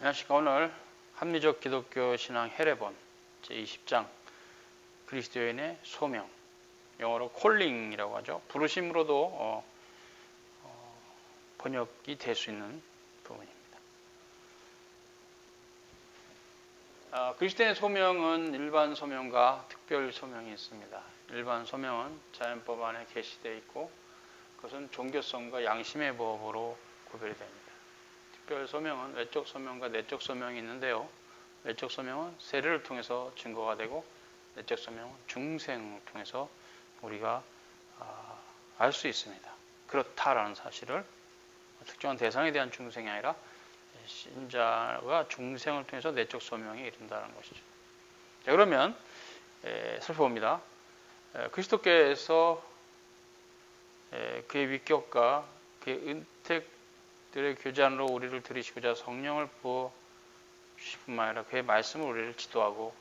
안녕하십니까. 오늘 합리적 기독교 신앙 해례본 제20장 그리스도인의 소명, 영어로 콜링이라고 하죠. 부르심으로도 번역이 될 수 있는 부분입니다. 그리스도인의 소명은 일반 소명과 특별 소명이 있습니다. 일반 소명은 자연법 안에 게시되어 있고 그것은 종교성과 양심의 법으로 구별이 됩니다. 특별 소명은 외적 소명과 내적 소명이 있는데요. 외적 소명은 세례를 통해서 증거가 되고 내적 소명은 중생을 통해서 우리가 알 수 있습니다. 그렇다라는 사실을 특정한 대상에 대한 중생이 아니라 신자가 중생을 통해서 내적 소명에 이른다는 것이죠. 자, 그러면 살펴봅니다. 그리스도께서 그의 위격과 그의 은택들의 교제 안으로 우리를 들이시고자 성령을 부어 주실 뿐만 아니라 그의 말씀을 우리를 지도하고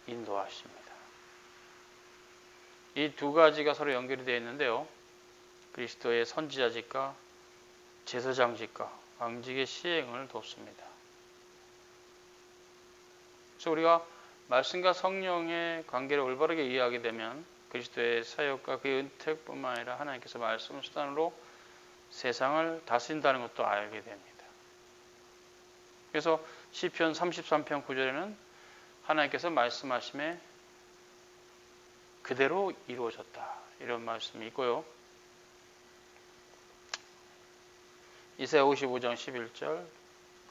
인도하십니다. 이 두 가지가 서로 연결이 되어 있는데요. 그리스도의 선지자직과 제사장직과 왕직의 시행을 돕습니다. 그래서 우리가 말씀과 성령의 관계를 올바르게 이해하게 되면 그리스도의 사역과 그의 은택뿐만 아니라 하나님께서 말씀을 수단으로 세상을 다스린다는 것도 알게 됩니다. 그래서 시편 33편 9절에는 하나님께서 말씀하심에 그대로 이루어졌다, 이런 말씀이 있고요. 이사야 55장 11절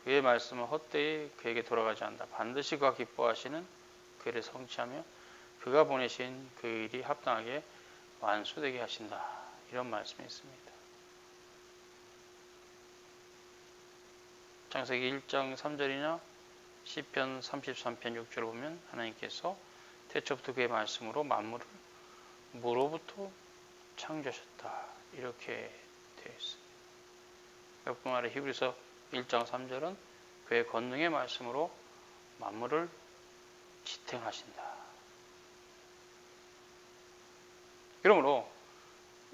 그의 말씀은 헛되이 그에게 돌아가지 않는다. 반드시 그가 기뻐하시는 그 일을 성취하며 그가 보내신 그 일이 합당하게 완수되게 하신다, 이런 말씀이 있습니다. 창세기 1장 3절이나 시편 33편 6절을 보면 하나님께서 태초부터 그의 말씀으로 만물을 무로부터 창조하셨다, 이렇게 되어 있습니다. 뿐만 아니라 히브리서 1장 3절은 그의 권능의 말씀으로 만물을 지탱하신다. 그러므로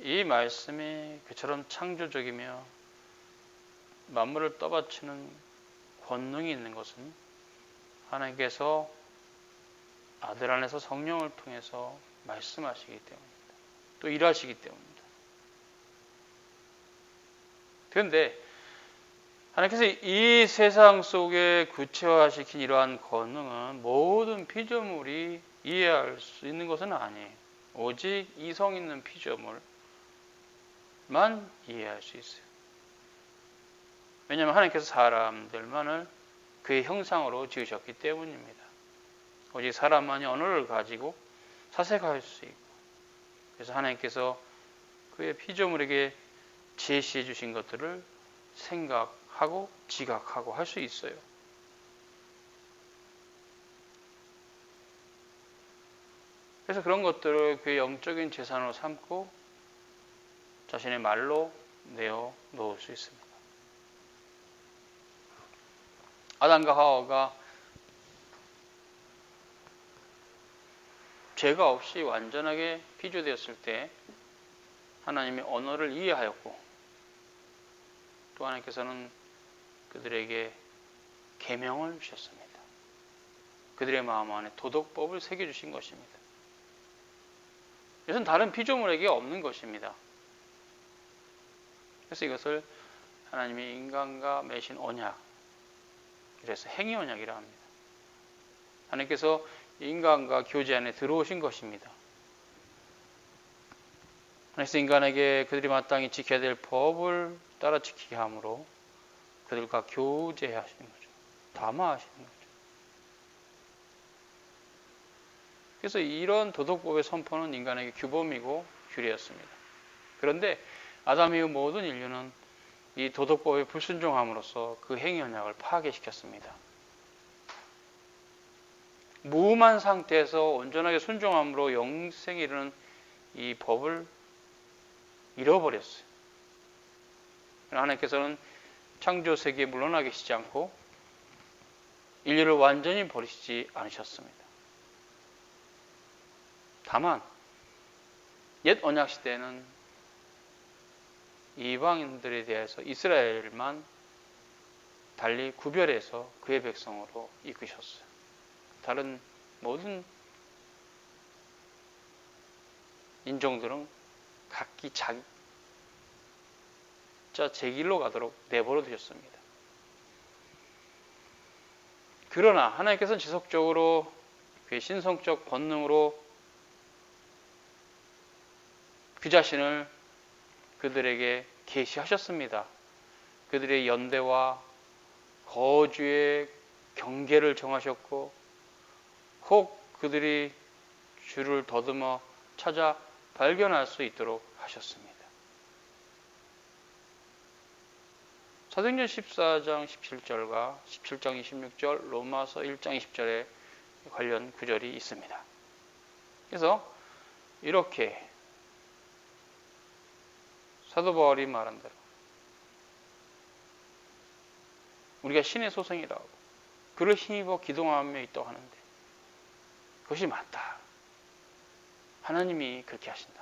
이 말씀이 그처럼 창조적이며 만물을 떠받치는 권능이 있는 것은 하나님께서 아들 안에서 성령을 통해서 말씀하시기 때문입니다. 또 일하시기 때문입니다. 그런데 하나님께서 이 세상 속에 구체화시킨 이러한 권능은 모든 피조물이 이해할 수 있는 것은 아니에요. 오직 이성 있는 피조물만 이해할 수 있어요. 왜냐하면 하나님께서 사람들만을 그의 형상으로 지으셨기 때문입니다. 오직 사람만이 언어를 가지고 사색할 수 있고, 그래서 하나님께서 그의 피조물에게 제시해 주신 것들을 생각하고 지각하고 할 수 있어요. 그래서 그런 것들을 그의 영적인 재산으로 삼고 자신의 말로 내어 놓을 수 있습니다. 아담과 하와가 죄가 없이 완전하게 피조되었을 때 하나님이 언어를 이해하였고, 또 하나님께서는 그들에게 계명을 주셨습니다. 그들의 마음 안에 도덕법을 새겨주신 것입니다. 이것은 다른 피조물에게 없는 것입니다. 그래서 이것을 하나님이 인간과 맺은 언약, 그래서 행위 언약이라 합니다. 하나님께서 인간과 교제 안에 들어오신 것입니다. 그래서 인간에게 그들이 마땅히 지켜야 될 법을 따라 지키게 함으로 그들과 교제하시는 거죠. 담화하시는 거죠. 그래서 이런 도덕법의 선포는 인간에게 규범이고 규례였습니다. 그런데 아담 이후 모든 인류는 이 도덕법에 불순종함으로써 그 행위 언약을 파괴시켰습니다. 무음한 상태에서 온전하게 순종함으로 영생에 이르는 이 법을 잃어버렸어요. 하나님께서는 창조 세계에 물러나 계시지 않고 인류를 완전히 버리시지 않으셨습니다. 다만 옛 언약 시대에는 이방인들에 대해서 이스라엘만 달리 구별해서 그의 백성으로 이끄셨어요. 다른 모든 인종들은 각기 자기 제 길로 가도록 내버려 두셨습니다. 그러나 하나님께서는 지속적으로 그의 신성적 권능으로 그 자신을 그들에게 계시하셨습니다. 그들의 연대와 거주의 경계를 정하셨고 혹 그들이 주를 더듬어 찾아 발견할 수 있도록 하셨습니다. 사도행전 14장 17절과 17장 26절, 로마서 1장 20절에 관련 구절이 있습니다. 그래서 이렇게 사도 바울이 말한 대로 우리가 신의 소생이라고 그를 힘입어 기동하며 있다고 하는데 그것이 맞다. 하나님이 그렇게 하신다.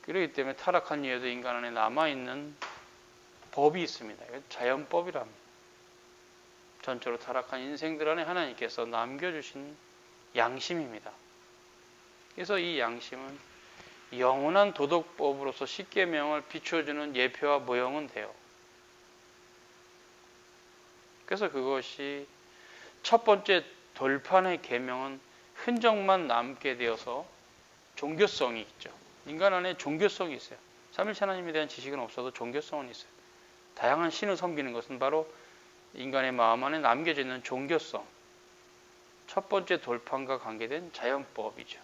그렇기 때문에 타락한 이에도 인간 안에 남아있는 법이 있습니다. 자연법이랍니다. 전적으로 타락한 인생들 안에 하나님께서 남겨주신 양심입니다. 그래서 이 양심은 영원한 도덕법으로서 십계명을 비춰주는 예표와 모형은 돼요. 그래서 그것이 첫 번째 돌판의 계명은 흔적만 남게 되어서 종교성이 있죠. 인간 안에 종교성이 있어요. 삼일체 하나님에 대한 지식은 없어도 종교성은 있어요. 다양한 신을 섬기는 것은 바로 인간의 마음 안에 남겨져 있는 종교성. 첫 번째 돌판과 관계된 자연법이죠.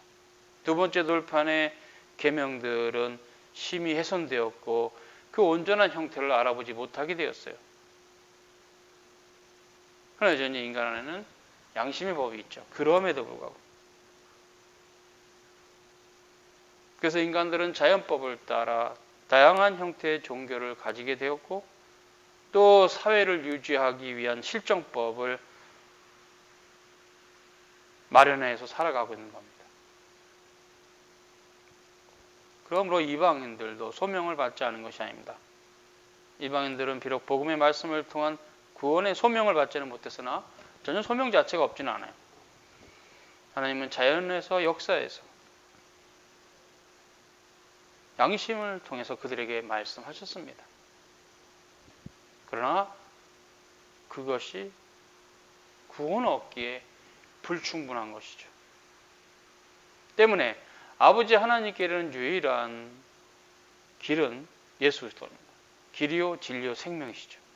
두 번째 돌판의 계명들은 심히 훼손되었고 그 온전한 형태를 알아보지 못하게 되었어요. 그러나 여전히 인간 안에는 양심의 법이 있죠. 그럼에도 불구하고. 그래서 인간들은 자연법을 따라 다양한 형태의 종교를 가지게 되었고 또 사회를 유지하기 위한 실정법을 마련해서 살아가고 있는 겁니다. 그러므로 이방인들도 소명을 받지 않은 것이 아닙니다. 이방인들은 비록 복음의 말씀을 통한 구원의 소명을 받지는 못했으나 전혀 소명 자체가 없지는 않아요. 하나님은 자연에서 역사에서 양심을 통해서 그들에게 말씀하셨습니다. 그러나 그것이 구원을 얻기에 불충분한 것이죠. 때문에 아버지 하나님께 이르는 유일한 길은 예수 그리스도입니다. 길이요 진리요 생명이시죠.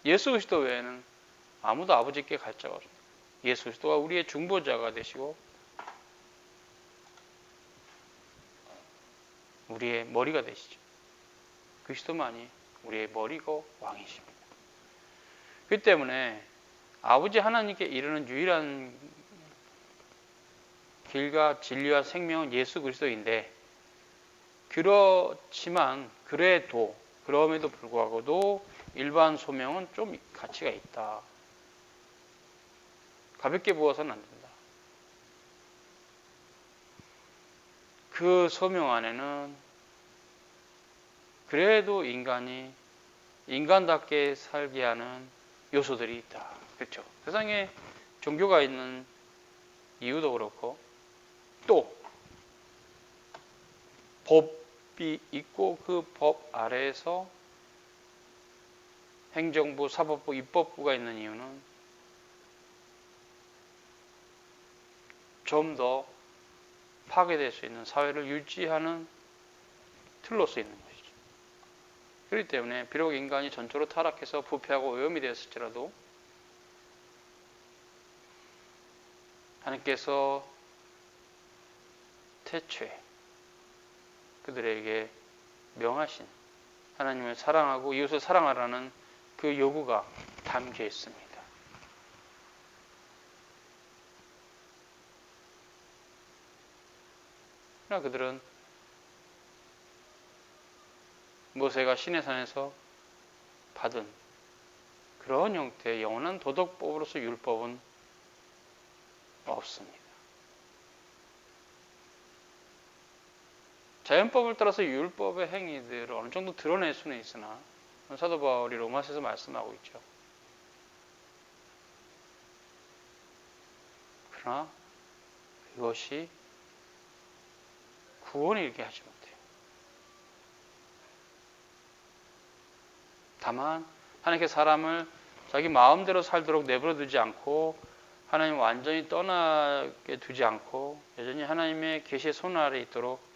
예수 그리스도 외에는 아무도 아버지께 갈 자가 없습니다. 예수 그리스도가 우리의 중보자가 되시고 우리의 머리가 되시죠. 그리스도만이 우리의 머리고 왕이십니다. 그렇기 때문에 아버지 하나님께 이르는 유일한 길과 진리와 생명은 예수 그리스도인데 그렇지만 그럼에도 불구하고도 일반 소명은 좀 가치가 있다. 가볍게 보아서는 안 된다. 그 소명 안에는 그래도 인간이 인간답게 살게 하는 요소들이 있다. 그렇죠? 세상에 종교가 있는 이유도 그렇고 또 법이 있고 그 법 아래에서 행정부, 사법부, 입법부가 있는 이유는 좀 더 파괴될 수 있는 사회를 유지하는 틀로서 있는 것이죠. 그렇기 때문에 비록 인간이 전적으로 타락해서 부패하고 오염이 되었을지라도 하나님께서 태초에 그들에게 명하신 하나님을 사랑하고 이웃을 사랑하라는 그 요구가 담겨 있습니다. 그러나 그들은 모세가 시내산에서 받은 그런 형태의 영원한 도덕법으로서 율법은 없습니다. 자연법을 따라서 율법의 행위들을 어느 정도 드러낼 수는 있으나 사도 바울이 로마서에서 말씀하고 있죠. 그러나 그것이 구원에 이르게 하지 못해요. 다만 하나님께서 사람을 자기 마음대로 살도록 내버려 두지 않고 하나님 완전히 떠나게 두지 않고 여전히 하나님의 계시의 손 아래 있도록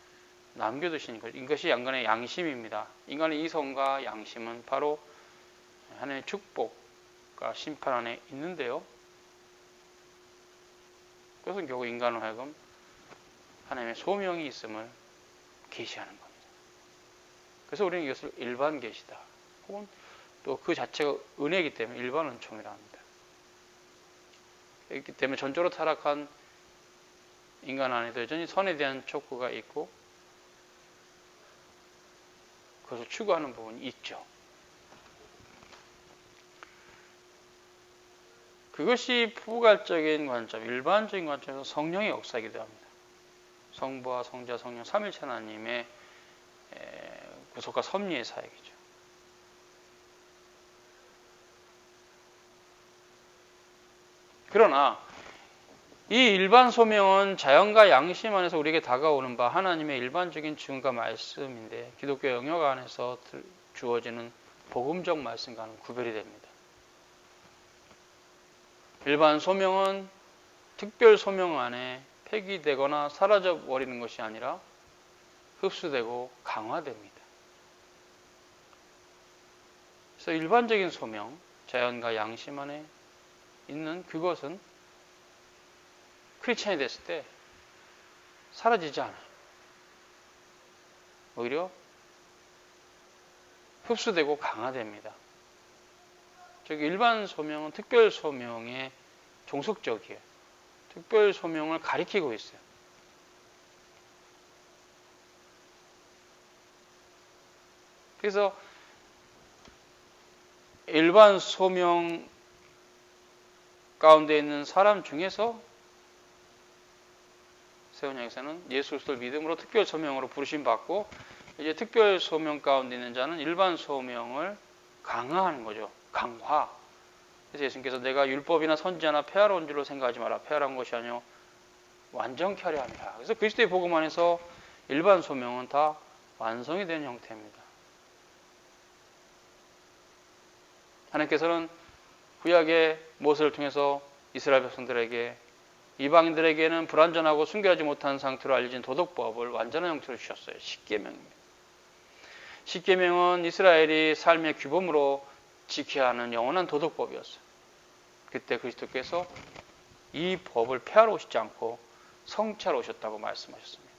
남겨두신 것. 이것이 인간의 양심입니다. 인간의 이성과 양심은 바로 하나님의 축복과 심판 안에 있는데요. 그것은 결국 인간을 하여금 하나님의 소명이 있음을 계시하는 겁니다. 그래서 우리는 이것을 일반 계시다. 혹은 또 그 자체가 은혜이기 때문에 일반 은총이라 합니다. 그렇기 때문에 전적으로 타락한 인간 안에도 여전히 선에 대한 촉구가 있고 그것을 추구하는 부분이 있죠. 그것이 포괄적인 관점, 일반적인 관점에서 성령의 역사이기도 합니다. 성부와 성자, 성령, 삼일체 하나님의 구속과 섭리의 사역이죠. 그러나 이 일반 소명은 자연과 양심 안에서 우리에게 다가오는 바 하나님의 일반적인 증언과 말씀인데 기독교 영역 안에서 주어지는 복음적 말씀과는 구별이 됩니다. 일반 소명은 특별 소명 안에 폐기되거나 사라져 버리는 것이 아니라 흡수되고 강화됩니다. 그래서 일반적인 소명, 자연과 양심 안에 있는 그것은 크리스천이 됐을 때 사라지지 않아요. 오히려 흡수되고 강화됩니다. 즉 일반 소명은 특별 소명에 종속적이에요. 특별 소명을 가리키고 있어요. 그래서 일반 소명 가운데 있는 사람 중에서 세원양에서는 예수 그리스도를 믿음으로 특별 소명으로 부르심 받고 이제 특별 소명 가운데 있는 자는 일반 소명을 강화하는 거죠. 강화. 그래서 예수님께서 내가 율법이나 선지자나 폐하러 온 줄로 생각하지 마라. 폐하란 것이 아니요 완전케 하려 합니다. 그래서 그리스도의 복음 안에서 일반 소명은 다 완성이 되는 형태입니다. 하나님께서는 구약의 모세를 통해서 이스라엘 백성들에게 이방인들에게는 불완전하고 순결하지 못한 상태로 알려진 도덕법을 완전한 형태로 주셨어요. 십계명입니다. 십계명은 이스라엘이 삶의 규범으로 지켜야 하는 영원한 도덕법이었어요. 그때 그리스도께서 이 법을 폐하러 오시지 않고 성취하러 오셨다고 말씀하셨습니다.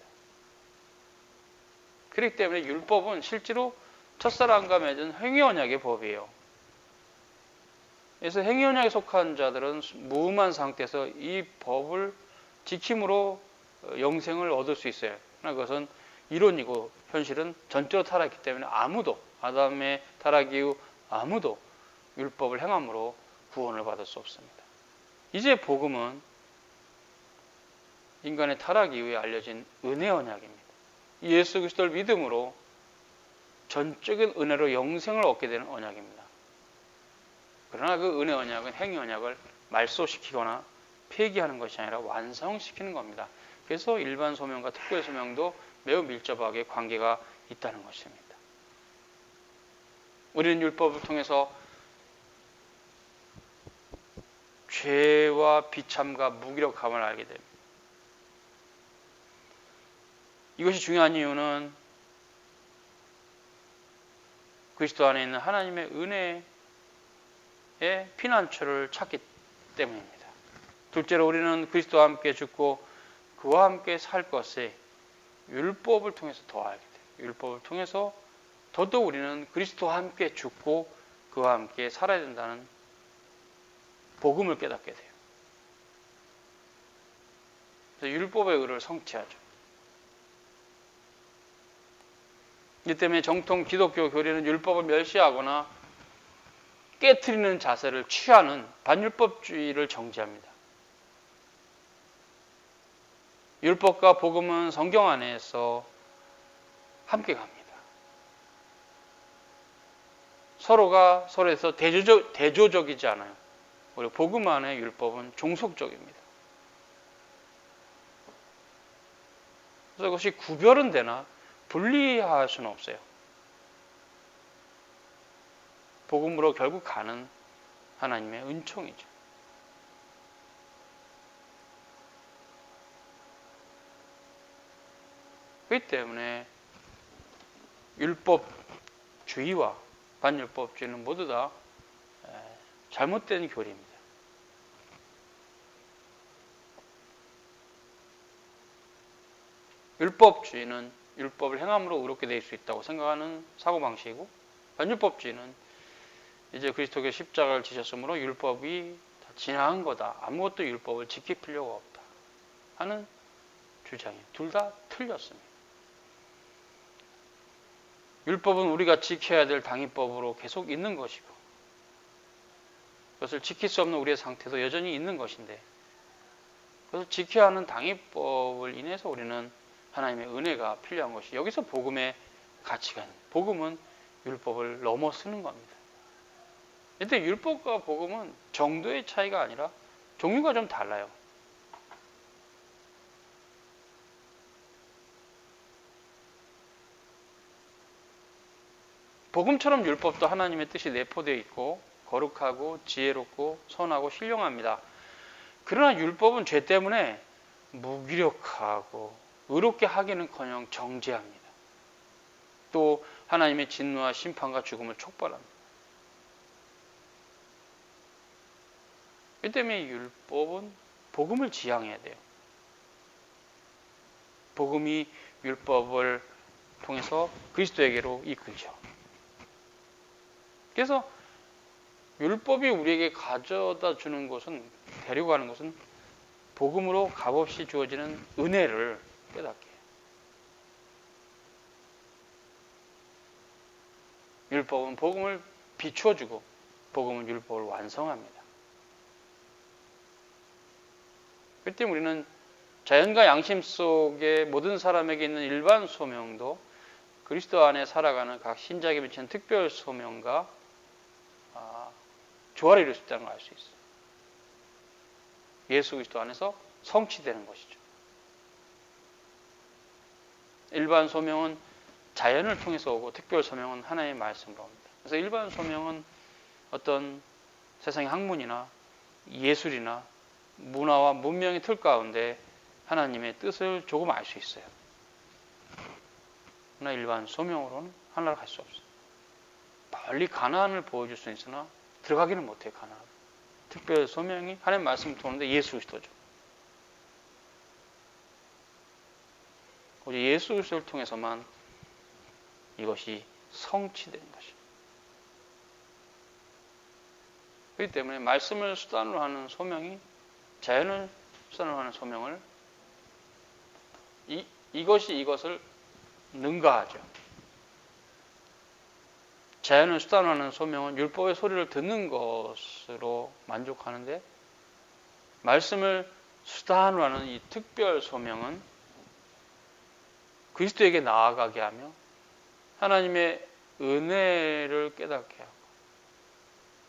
그렇기 때문에 율법은 실제로 첫사랑과 맺은 행위언약의 법이에요. 그래서 행위언약에 속한 자들은 무음한 상태에서 이 법을 지킴으로 영생을 얻을 수 있어요. 그러나 그것은 이론이고 현실은 전적으로 타락했기 때문에 아무도 아담의 타락 이후 아무도 율법을 행함으로 구원을 받을 수 없습니다. 이제 복음은 인간의 타락 이후에 알려진 은혜 언약입니다. 예수 그리스도를 믿음으로 전적인 은혜로 영생을 얻게 되는 언약입니다. 그러나 그 은혜 언약은 행위 언약을 말소시키거나 폐기하는 것이 아니라 완성시키는 겁니다. 그래서 일반 소명과 특별 소명도 매우 밀접하게 관계가 있다는 것입니다. 우리는 율법을 통해서 죄와 비참과 무기력함을 알게 됩니다. 이것이 중요한 이유는 그리스도 안에 있는 하나님의 은혜의 피난처를 찾기 때문입니다. 둘째로 우리는 그리스도와 함께 죽고 그와 함께 살 것을 율법을 통해서 더 알게 돼요. 율법을 통해서 더더욱 우리는 그리스도와 함께 죽고 그와 함께 살아야 된다는 복음을 깨닫게 돼요. 그래서 율법의 의를 성취하죠. 이 때문에 정통 기독교 교리는 율법을 멸시하거나 깨트리는 자세를 취하는 반율법주의를 정지합니다. 율법과 복음은 성경 안에서 함께 갑니다. 서로가 서로에서 대조적이지 않아요. 우리 복음 안의 율법은 종속적입니다. 그래서 그것이 구별은 되나 분리할 수는 없어요. 복음으로 결국 가는 하나님의 은총이죠. 그렇기 때문에 율법주의와 반율법주의는 모두 다 잘못된 교리입니다. 율법주의는 율법을 행함으로 의롭게 될 수 있다고 생각하는 사고방식이고, 반율법주의는 이제 그리스도의 십자가를 지셨으므로 율법이 다 지나간 거다, 아무것도 율법을 지킬 필요가 없다 하는 주장이에요. 둘 다 틀렸습니다. 율법은 우리가 지켜야 될 당위법으로 계속 있는 것이고, 그것을 지킬 수 없는 우리의 상태도 여전히 있는 것인데, 그것을 지켜야 하는 당위법을 인해서 우리는 하나님의 은혜가 필요한 것이, 여기서 복음의 가치가 있는, 복음은 율법을 넘어서는 겁니다. 근데 율법과 복음은 정도의 차이가 아니라 종류가 좀 달라요. 복음처럼 율법도 하나님의 뜻이 내포되어 있고 거룩하고 지혜롭고 선하고 신령합니다. 그러나 율법은 죄 때문에 무기력하고 의롭게 하기는커녕 정죄합니다. 또 하나님의 진노와 심판과 죽음을 촉발합니다. 이 때문에 율법은 복음을 지향해야 돼요. 복음이 율법을 통해서 그리스도에게로 이끌죠. 그래서 율법이 우리에게 가져다 주는 것은, 데려가는 것은 복음으로 값없이 주어지는 은혜를 깨닫게 해요. 율법은 복음을 비추어주고 복음은 율법을 완성합니다. 그렇기 때문에 우리는 자연과 양심 속에 모든 사람에게 있는 일반 소명도 그리스도 안에 살아가는 각 신자에게 미치는 특별 소명과 조화를 이룰 수 있다는 걸 알 수 있어요. 예수 그리스도 안에서 성취되는 것이죠. 일반 소명은 자연을 통해서 오고, 특별 소명은 하나님의 말씀으로 옵니다. 그래서 일반 소명은 어떤 세상의 학문이나 예술이나 문화와 문명의 틀 가운데 하나님의 뜻을 조금 알 수 있어요. 그러나 일반 소명으로는 하나를 갈 수 없어요. 멀리 가나안을 보여줄 수는 있으나 들어가기는 못해요. 가나안. 특별 소명이 하나님의 말씀을 통하는데 예수 그리스도죠. 오직 예수 그리스도를 통해서만 이것이 성취되는 것입니다. 그렇기 때문에 말씀을 수단으로 하는 소명이 자연을 수단으로 하는 소명을, 이것이 이것을 능가하죠. 자연을 수단으로 하는 소명은 율법의 소리를 듣는 것으로 만족하는데, 말씀을 수단으로 하는 이 특별 소명은 그리스도에게 나아가게 하며 하나님의 은혜를 깨닫게 하고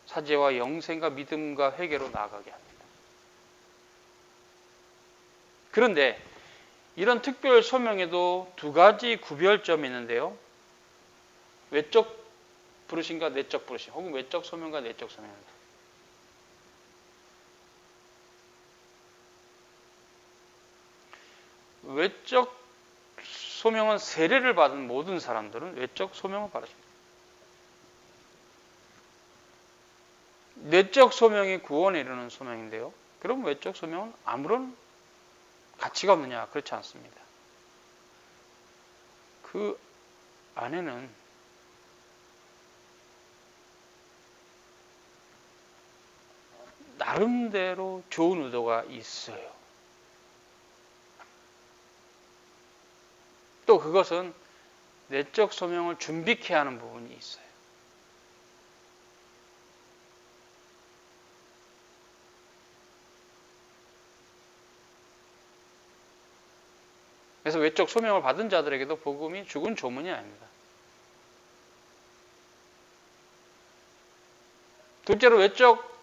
사죄와 영생과 믿음과 회개로 나아가게 합니다. 그런데 이런 특별 소명에도 두 가지 구별점이 있는데요. 외적 부르심과 내적 부르심, 혹은 외적 소명과 내적 소명입니다. 외적 소명은 세례를 받은 모든 사람들은 외적 소명을 받으십니다. 내적 소명이 구원에 이르는 소명인데요. 그럼 외적 소명은 아무런 가치가 없느냐? 그렇지 않습니다. 그 안에는 나름대로 좋은 의도가 있어요. 또 그것은 내적 소명을 준비케 하는 부분이 있어요. 그래서 외적 소명을 받은 자들에게도 복음이 죽은 조문이 아닙니다. 둘째로 외적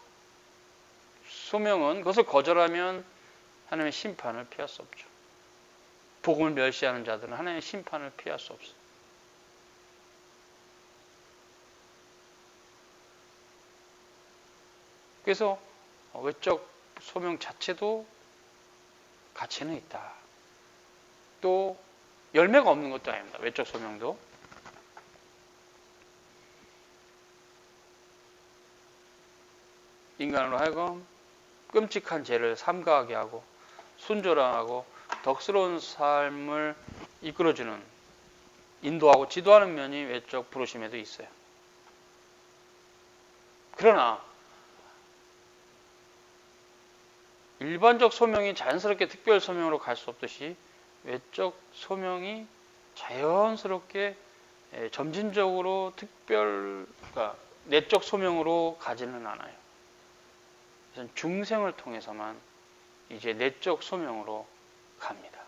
소명은 그것을 거절하면 하나님의 심판을 피할 수 없죠. 복음을 멸시하는 자들은 하나님의 심판을 피할 수 없어요. 그래서 외적 소명 자체도 가치는 있다. 또 열매가 없는 것도 아닙니다. 외적 소명도. 인간으로 하여금 끔찍한 죄를 삼가하게 하고 순조랑하고 덕스러운 삶을 이끌어주는, 인도하고 지도하는 면이 외적 부르심에도 있어요. 그러나 일반적 소명이 자연스럽게 특별 소명으로 갈 수 없듯이 외적 소명이 자연스럽게 점진적으로 그러니까 내적 소명으로 가지는 않아요. 그래서 중생을 통해서만 이제 내적 소명으로 갑니다.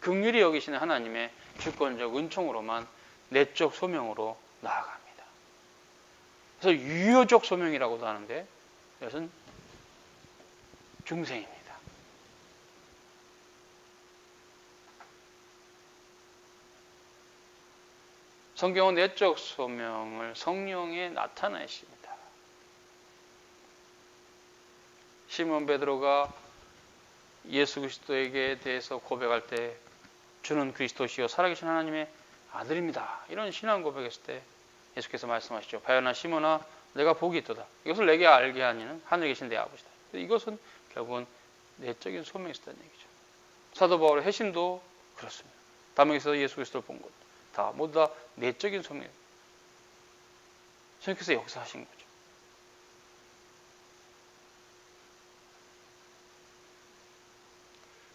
긍휼히 여기시는 하나님의 주권적 은총으로만 내적 소명으로 나아갑니다. 그래서 유효적 소명이라고도 하는데 이것은 중생입니다. 성경은 내적 소명을 성령에 나타내십니다. 시몬 베드로가 예수 그리스도에게 대해서 고백할 때 주는 그리스도시요 살아계신 하나님의 아들입니다. 이런 신앙 고백했을 때 예수께서 말씀하시죠. 바요나 시몬아 내가 복이 있도다. 이것을 내게 알게 하니는 하늘에 계신 내 아버지다. 이것은 결국은 내적인 소명이 있었다는 얘기죠. 사도 바울의 회심도 그렇습니다. 다목에서 예수 그리스도를 본 것 다 모두 다 내적인 소명이에요. 성령께서 역사하신 거죠.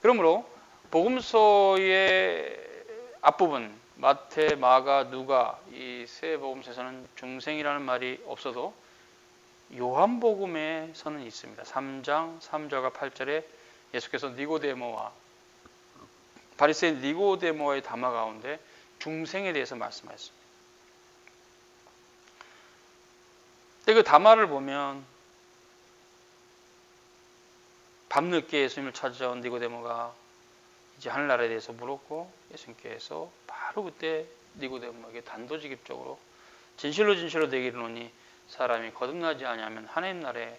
그러므로 복음서의 앞부분 마태, 마가, 누가 이 세 복음서에서는 중생이라는 말이 없어도 요한복음에서는 있습니다. 3장 3절과 8절에 예수께서 니고데모와 바리새인 니고데모의 담화 가운데 중생에 대해서 말씀하셨습니다. 근데 그 담화를 보면 밤늦게 예수님을 찾아온 니고데모가 이제 하늘나라에 대해서 물었고 예수님께서 바로 그때 니고데모에게 단도직입적으로 진실로 진실로 내게 이르노니 사람이 거듭나지 아니하면 하나님 나라에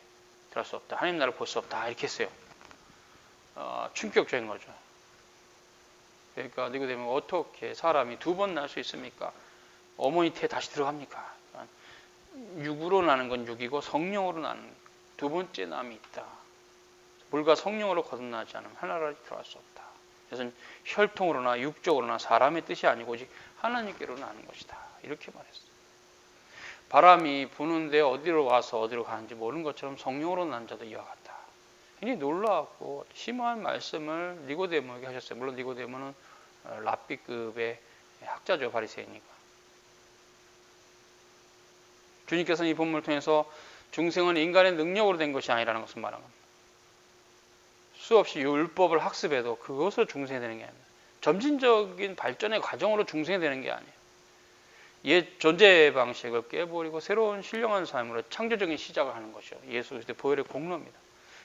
들어갈 수 없다. 하나님 나라를 볼 수 없다. 이렇게 했어요. 충격적인 거죠. 그러니까 니고데모가 어떻게 사람이 두 번 날 수 있습니까? 어머니 태에 다시 들어갑니까? 육으로 나는 건 육이고 성령으로 나는 두 번째 남이 있다. 물과 성령으로 거듭나지 않으면 하나님나라에 들어갈 수 없다. 그래서 혈통으로나 육적으로나 사람의 뜻이 아니고 오직 하나님께로 나는 것이다. 이렇게 말했어요. 바람이 부는데 어디로 와서 어디로 가는지 모르는 것처럼 성령으로 난 자도 이와 같다. 굉장히 놀라웠고 심오한 말씀을 니고데모에게 하셨어요. 물론 니고데모는 랍비급의 학자죠. 바리새이니까. 주님께서는 이 본문을 통해서 중생은 인간의 능력으로 된 것이 아니라는 것을 말한 겁니다. 수없이 율법을 학습해도 그것으로 중생이 되는 게 아닙니다. 점진적인 발전의 과정으로 중생이 되는 게 아니에요. 옛 존재 방식을 깨버리고 새로운 신령한 삶으로 창조적인 시작을 하는 것이요. 예수 그리스도의 보혈의 공로입니다.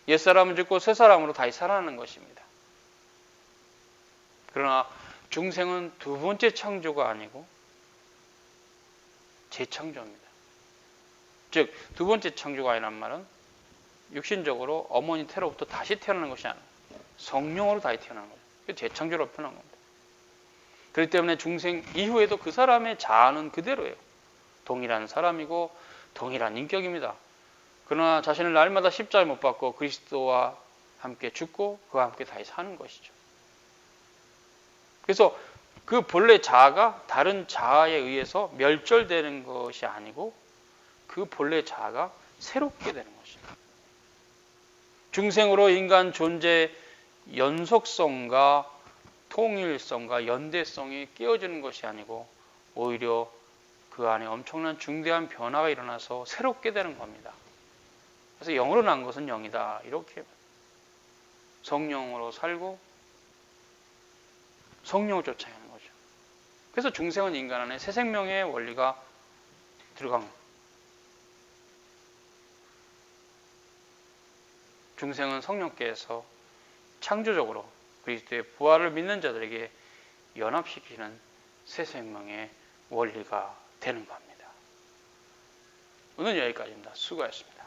옛사람은 죽고 새사람으로 다시 살아나는 것입니다. 그러나 중생은 두 번째 창조가 아니고 재창조입니다. 즉 두 번째 창조가 아니란 말은 육신적으로 어머니 태로부터 다시 태어나는 것이 아니라 성령으로 다시 태어나는 거죠. 그게 재창조로 표현한 겁니다. 그렇기 때문에 중생 이후에도 그 사람의 자아는 그대로예요. 동일한 사람이고 동일한 인격입니다. 그러나 자신을 날마다 십자가에 못 박고 그리스도와 함께 죽고 그와 함께 다시 사는 것이죠. 그래서 그 본래 자아가 다른 자아에 의해서 멸절되는 것이 아니고 그 본래 자아가 새롭게 되는 것입니다. 중생으로 인간 존재의 연속성과 통일성과 연대성이 깨어지는 것이 아니고 오히려 그 안에 엄청난 중대한 변화가 일어나서 새롭게 되는 겁니다. 그래서 영으로 난 것은 영이다. 이렇게 성령으로 살고 성령을 쫓아야 하는 거죠. 그래서 중생은 인간 안에 새 생명의 원리가 들어간 거예요. 중생은 성령께서 창조적으로 그리스도의 부활을 믿는 자들에게 연합시키는 새 생명의 원리가 되는 겁니다. 오늘 여기까지입니다. 수고하셨습니다.